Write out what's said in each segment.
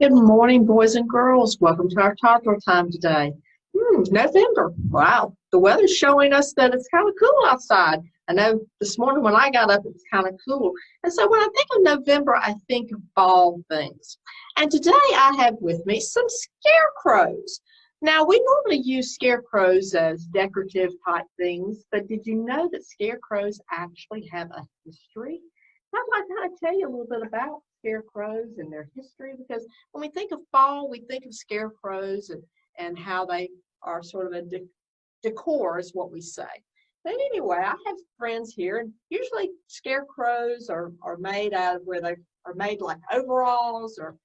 Good morning, boys and girls. Welcome to our toddler time today. November. Wow. The weather's showing us that it's kind of cool outside. I know this morning when I got up, it was kind of cool. And so when I think of November, I think of fall things. And today I have with me some scarecrows. Now, we normally use scarecrows as decorative type things, but did you know that scarecrows actually have a history? I'd like to kind of tell you a little bit about scarecrows and their history because when we think of fall, we think of scarecrows and how they are sort of a decor is what we say. But anyway, I have friends here, and usually scarecrows are made out of where they are made like overalls or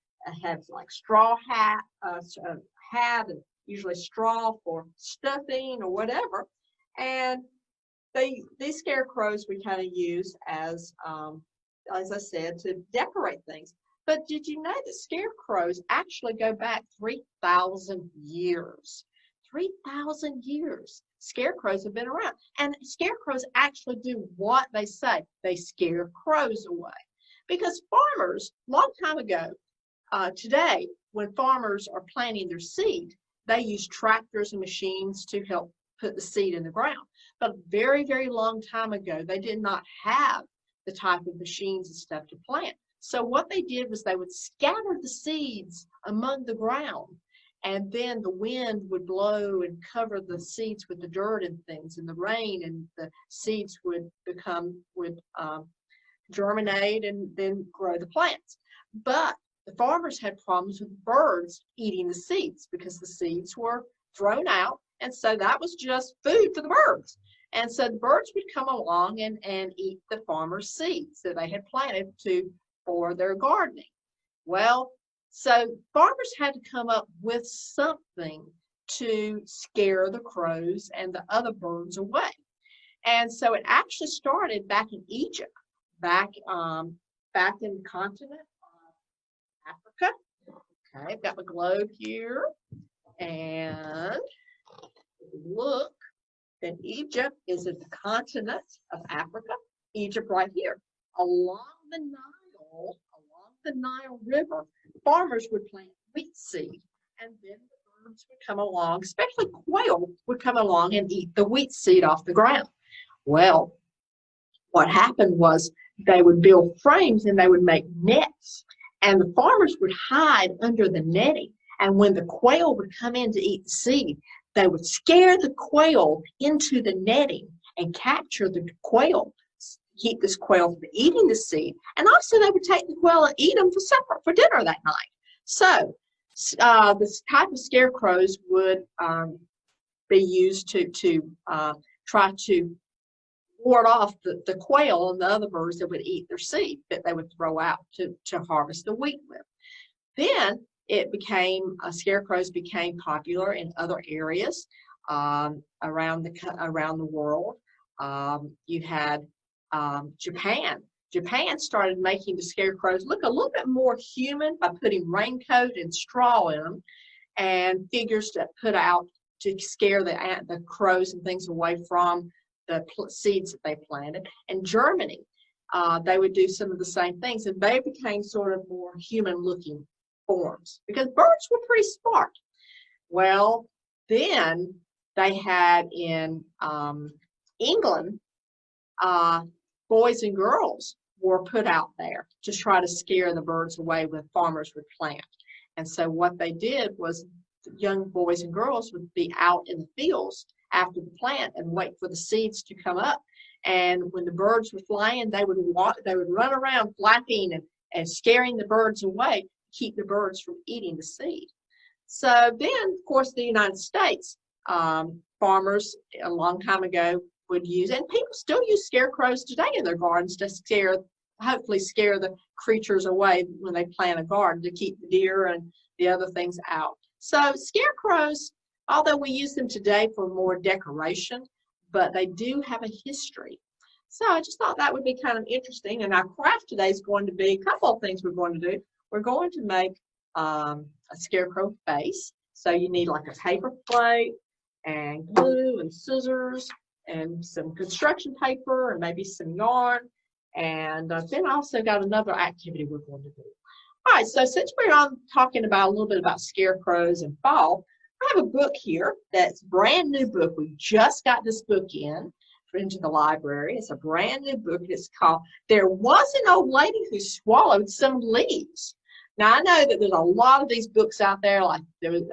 have like straw hat and usually straw for stuffing or whatever. And these scarecrows we kind of use as I said, to decorate things. But did you know that scarecrows actually go back 3,000 years? 3,000 years. Scarecrows have been around. And scarecrows actually do what they say. They scare crows away. Because farmers, a long time ago, today, when farmers are planting their seed, they use tractors and machines to help put the seed in the ground. But a very, very long time ago, they did not have the type of machines and stuff to plant. So what they did was they would scatter the seeds among the ground, and then the wind would blow and cover the seeds with the dirt and things, and the rain, and the seeds would germinate and then grow the plants. But the farmers had problems with birds eating the seeds because the seeds were thrown out, and so that was just food for the birds. And so the birds would come along and eat the farmer's seeds that they had planted for their gardening. Well, so farmers had to come up with something to scare the crows and the other birds away. And so it actually started back in Egypt, back in the continent of Africa. Okay, I've got my globe here. And if you look, then Egypt is at the continent of Africa. Egypt right here. Along the Nile River, farmers would plant wheat seed, and then the birds would come along, especially quail would come along and eat the wheat seed off the ground. Well, what happened was they would build frames and they would make nets, and the farmers would hide under the netting. And when the quail would come in to eat the seed, they would scare the quail into the netting and capture the quail, keep this quail from eating the seed. And also they would take the quail and eat them for supper, for dinner that night. So this type of scarecrows would be used to try to ward off the quail and the other birds that would eat their seed that they would throw out to harvest the wheat with. Then scarecrows became popular in other areas around the world. You had Japan. Japan started making the scarecrows look a little bit more human by putting raincoat and straw in them and figures to put out to scare the crows and things away from the seeds that they planted. And Germany, they would do some of the same things, and they became sort of more human-looking forms because birds were pretty smart. Well, then they had in England, boys and girls were put out there to try to scare the birds away when farmers would plant. And so what they did was young boys and girls would be out in the fields after the plant and wait for the seeds to come up. And when the birds were flying, they would run around flapping and scaring the birds away, keep the birds from eating the seed. So then, of course, the United States, farmers a long time ago would use, and people still use scarecrows today in their gardens to hopefully scare the creatures away when they plant a garden to keep the deer and the other things out. So scarecrows, although we use them today for more decoration, but they do have a history. So I just thought that would be kind of interesting. And our craft today is going to be a couple of things we're going to do. We're going to make a scarecrow face. So you need like a paper plate and glue and scissors and some construction paper and maybe some yarn. And then I also got another activity we're going to do. All right, so since we're on talking about a little bit about scarecrows and fall, I have a book here that's a brand new book. We just got this book into the library. It's a brand new book. It's called There Was an Old Lady Who Swallowed Some Leaves. Now, I know that there's a lot of these books out there. Like there was,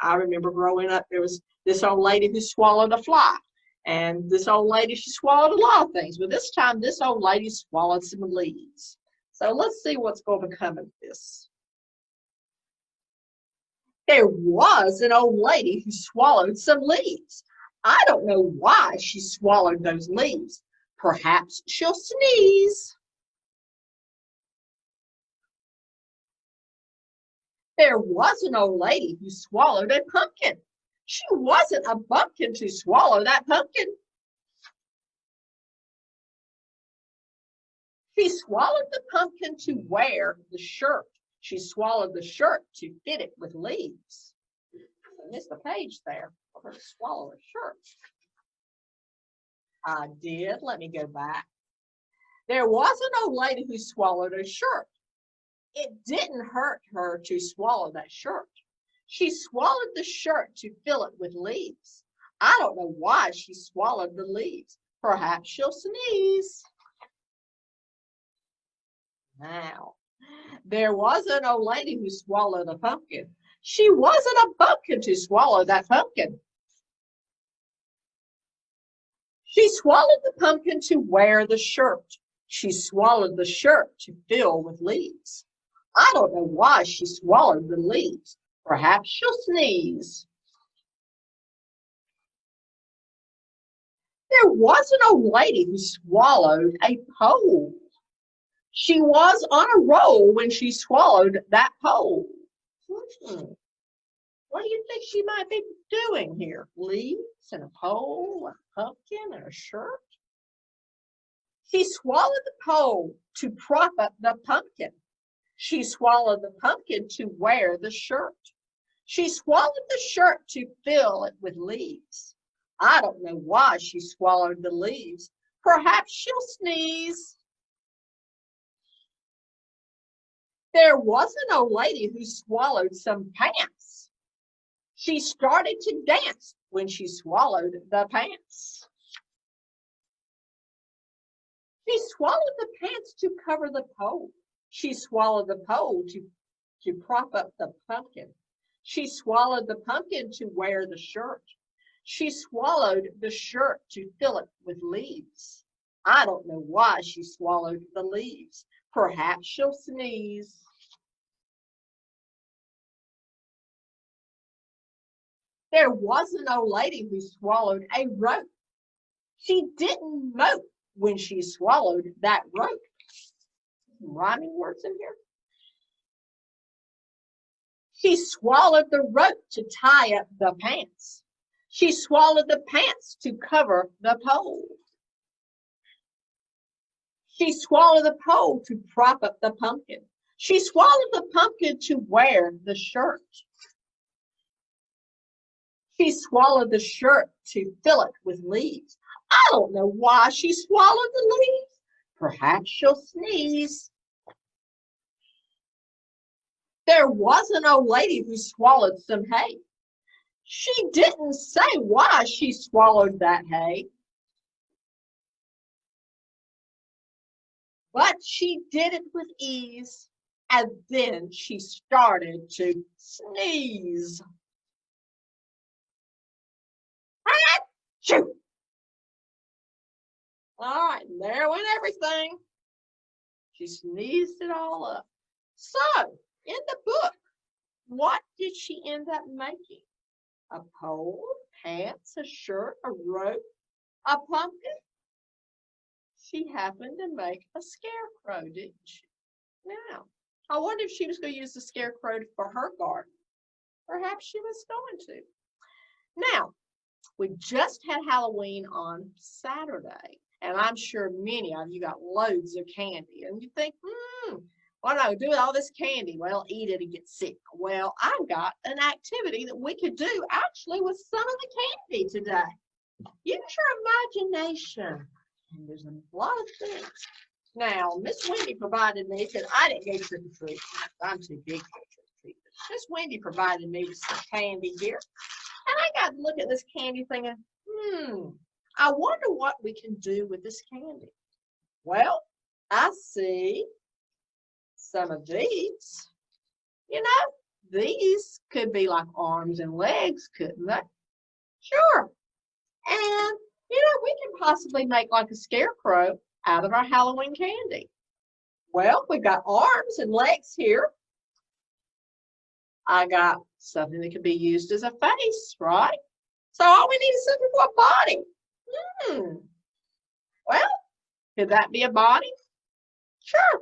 I remember growing up, there was this old lady who swallowed a fly. And this old lady, she swallowed a lot of things. But this time, this old lady swallowed some leaves. So let's see what's going to come of this. There was an old lady who swallowed some leaves. I don't know why she swallowed those leaves. Perhaps she'll sneeze. There was an old lady who swallowed a pumpkin. She wasn't a bumpkin to swallow that pumpkin. She swallowed the pumpkin to wear the shirt. She swallowed the shirt to fit it with leaves. I missed a page there for her to swallow a shirt. I did. Let me go back. There was an old lady who swallowed a shirt. It didn't hurt her to swallow that shirt. She swallowed the shirt to fill it with leaves. I don't know why she swallowed the leaves. Perhaps she'll sneeze. Now, there was an old lady who swallowed a pumpkin. She wasn't a bumpkin to swallow that pumpkin. She swallowed the pumpkin to wear the shirt. She swallowed the shirt to fill with leaves. I don't know why she swallowed the leaves. Perhaps she'll sneeze. There was an old lady who swallowed a pole. She was on a roll when she swallowed that pole. What do you think she might be doing here? Leaves and a pole, a pumpkin, and a shirt? She swallowed the pole to prop up the pumpkin. She swallowed the pumpkin to wear the shirt. She swallowed the shirt to fill it with leaves. I don't know why she swallowed the leaves. Perhaps she'll sneeze. There was an old lady who swallowed some pants. She started to dance when she swallowed the pants. She swallowed the pants to cover the pole. She swallowed the pole to prop up the pumpkin. She swallowed the pumpkin to wear the shirt. She swallowed the shirt to fill it with leaves. I don't know why she swallowed the leaves. Perhaps she'll sneeze. There was an old lady who swallowed a rope. She didn't mope when she swallowed that rope. Some rhyming words in here. She swallowed the rope to tie up the pants. She swallowed the pants to cover the pole. She swallowed the pole to prop up the pumpkin. She swallowed the pumpkin to wear the shirt. She swallowed the shirt to fill it with leaves. I don't know why she swallowed the leaves. Perhaps she'll sneeze. There was an old lady who swallowed some hay. She didn't say why she swallowed that hay, but she did it with ease, and then she started to sneeze. Achoo! All right, there went everything. She sneezed it all up. So, in the book, what did she end up making? A pole, pants, a shirt, a rope, a pumpkin? She happened to make a scarecrow, didn't she? Now, I wonder if she was going to use the scarecrow for her garden. Perhaps she was going to. Now, we just had Halloween on Saturday, and I'm sure many of you got loads of candy. And you think, what am I going to do with all this candy? Well, eat it and get sick. Well, I've got an activity that we could do actually with some of the candy today. Use your imagination. And there's a lot of things. Now, Miss Wendy provided me, because I didn't go trick or treat. I'm too big for trick or treat. Miss Wendy provided me with some candy here. And I got to look at this candy thinking, I wonder what we can do with this candy. Well, I see some of these. You know, these could be like arms and legs, couldn't they? Sure. And, we can possibly make like a scarecrow out of our Halloween candy. Well, we've got arms and legs here. I got something that could be used as a face, right? So all we need is something for a body. Well, could that be a body? Sure.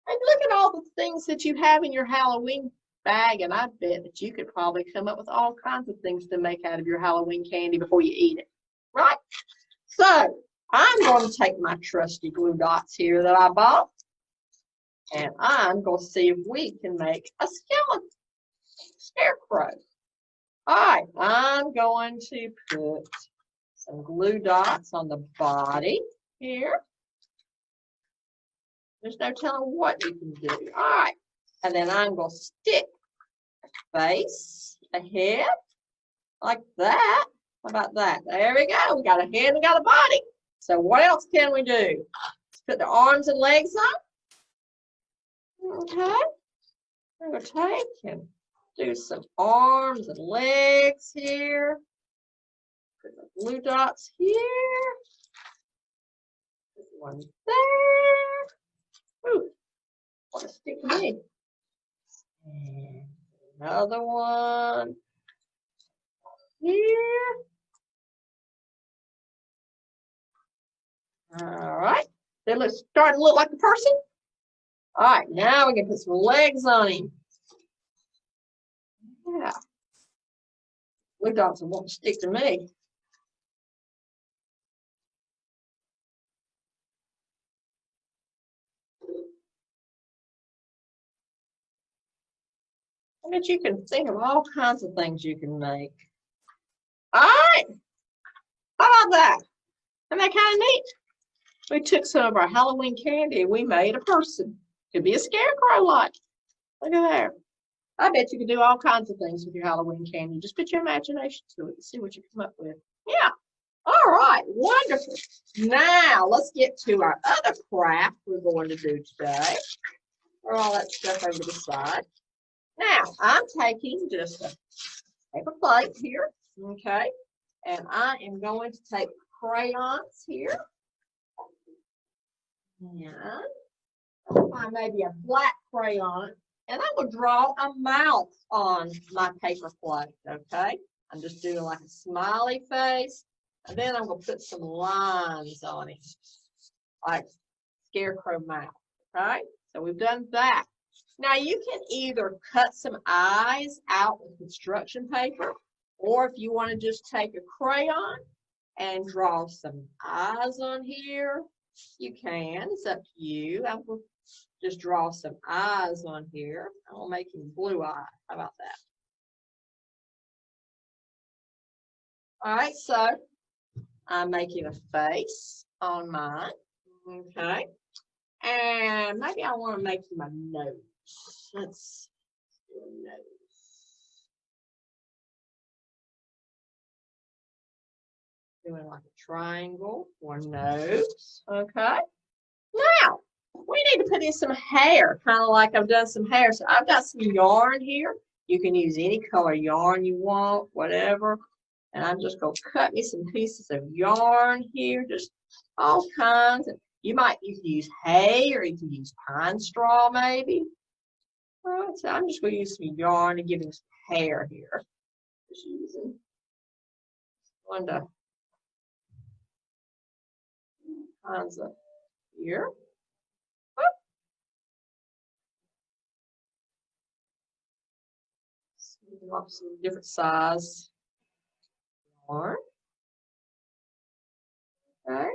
And look at all the things that you have in your Halloween bag, and I bet that you could probably come up with all kinds of things to make out of your Halloween candy before you eat it, right? So I'm going to take my trusty glue dots here that I bought, and I'm going to see if we can make a skeleton scarecrow. All right, I'm going to put some glue dots on the body here. There's no telling what you can do. All right, and then I'm going to stick a face, a head, like that. How about that? There we go. We got a head and we got a body. So what else can we do? Let's put the arms and legs on. Okay. I'm going to take and do some arms and legs here. Put the blue dots here. Put one there. Ooh, want to stick to me. And another one here. All right. Then let's start to look like a person. All right, now we can put some legs on him. Yeah. Blue dots won't stick to me. I bet you can think of all kinds of things you can make. All right. How about that? Isn't that kind of neat? We took some of our Halloween candy and we made a person. Could be a scarecrow like. Look at there. I bet you can do all kinds of things with your Halloween candy. Just put your imagination to it and see what you come up with. Yeah. All right. Wonderful. Now let's get to our other craft we're going to do today. Throw all that stuff over to the side. Now I'm taking just a paper plate here. Okay. And I am going to take crayons here. And I'll find maybe a black crayon. And I will draw a mouth on my paper plate, okay? I'm just doing like a smiley face. And then I'm going to put some lines on it, like scarecrow mouth, okay? So we've done that. Now you can either cut some eyes out with construction paper, or if you want to just take a crayon and draw some eyes on here, you can. It's up to you. I will just draw some eyes on here. I'll make him blue eye. How about that? All right, so I'm making a face on mine. Okay. And maybe I want to make him a nose. Let's do a nose. Doing like a triangle or nose. Okay. Now, we need to put in some hair, kind of like I've done some hair. So I've got some yarn here. You can use any color yarn you want, whatever. And I'm just going to cut me some pieces of yarn here, just all kinds. You can use hay, or you can use pine straw maybe. All right, so I'm just going to use some yarn to give him some hair here. Just using one to kinds of here. Some different size yarn. Okay.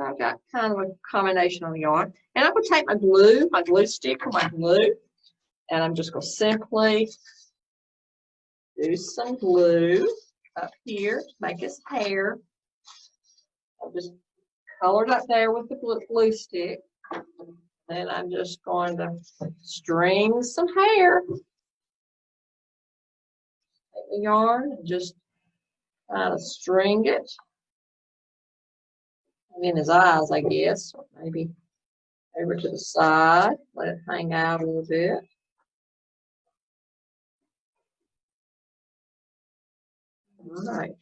I've got kind of a combination of yarn. And I'm going to take my glue stick or my glue, and I'm just going to simply do some glue up here to make his hair. I'll just colored up there with the glue stick. Then I'm just going to string some hair. Take the yarn and just kind of string it. In his eyes, I guess, or maybe over to the side. Let it hang out a little bit. All right.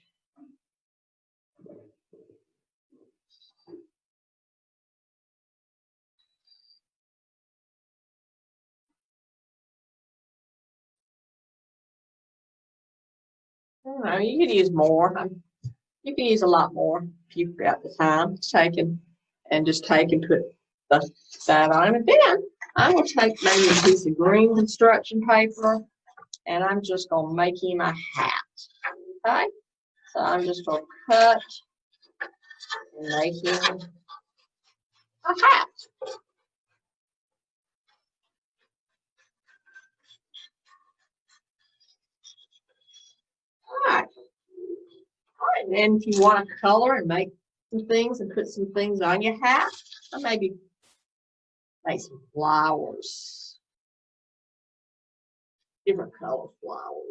All right, you could use more. You can use a lot more if you've got the time to take and just take and put that on. And then I'm going to take maybe a piece of green construction paper and I'm just going to make him a hat. Okay? So I'm just going to cut and make him a hat. All right. All right, and then if you want to color and make some things and put some things on your hat, or maybe make some flowers, different color flowers.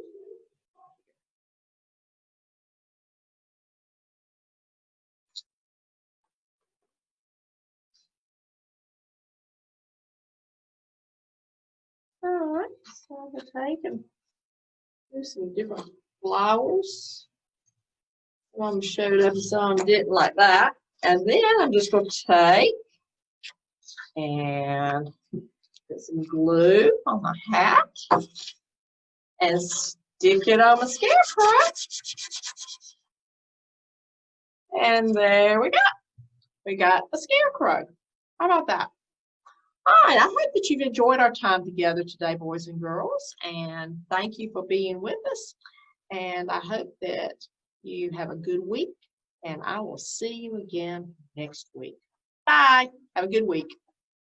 All right, so I'm going to take and do some different flowers. Some showed up, some didn't like that. And then I'm just going to take and put some glue on my hat and stick it on my scarecrow. And there we go. We got a scarecrow. How about that? All right, I hope that you've enjoyed our time together today, boys and girls. And thank you for being with us. And I hope that you have a good week. And I will see you again next week. Bye. Have a good week.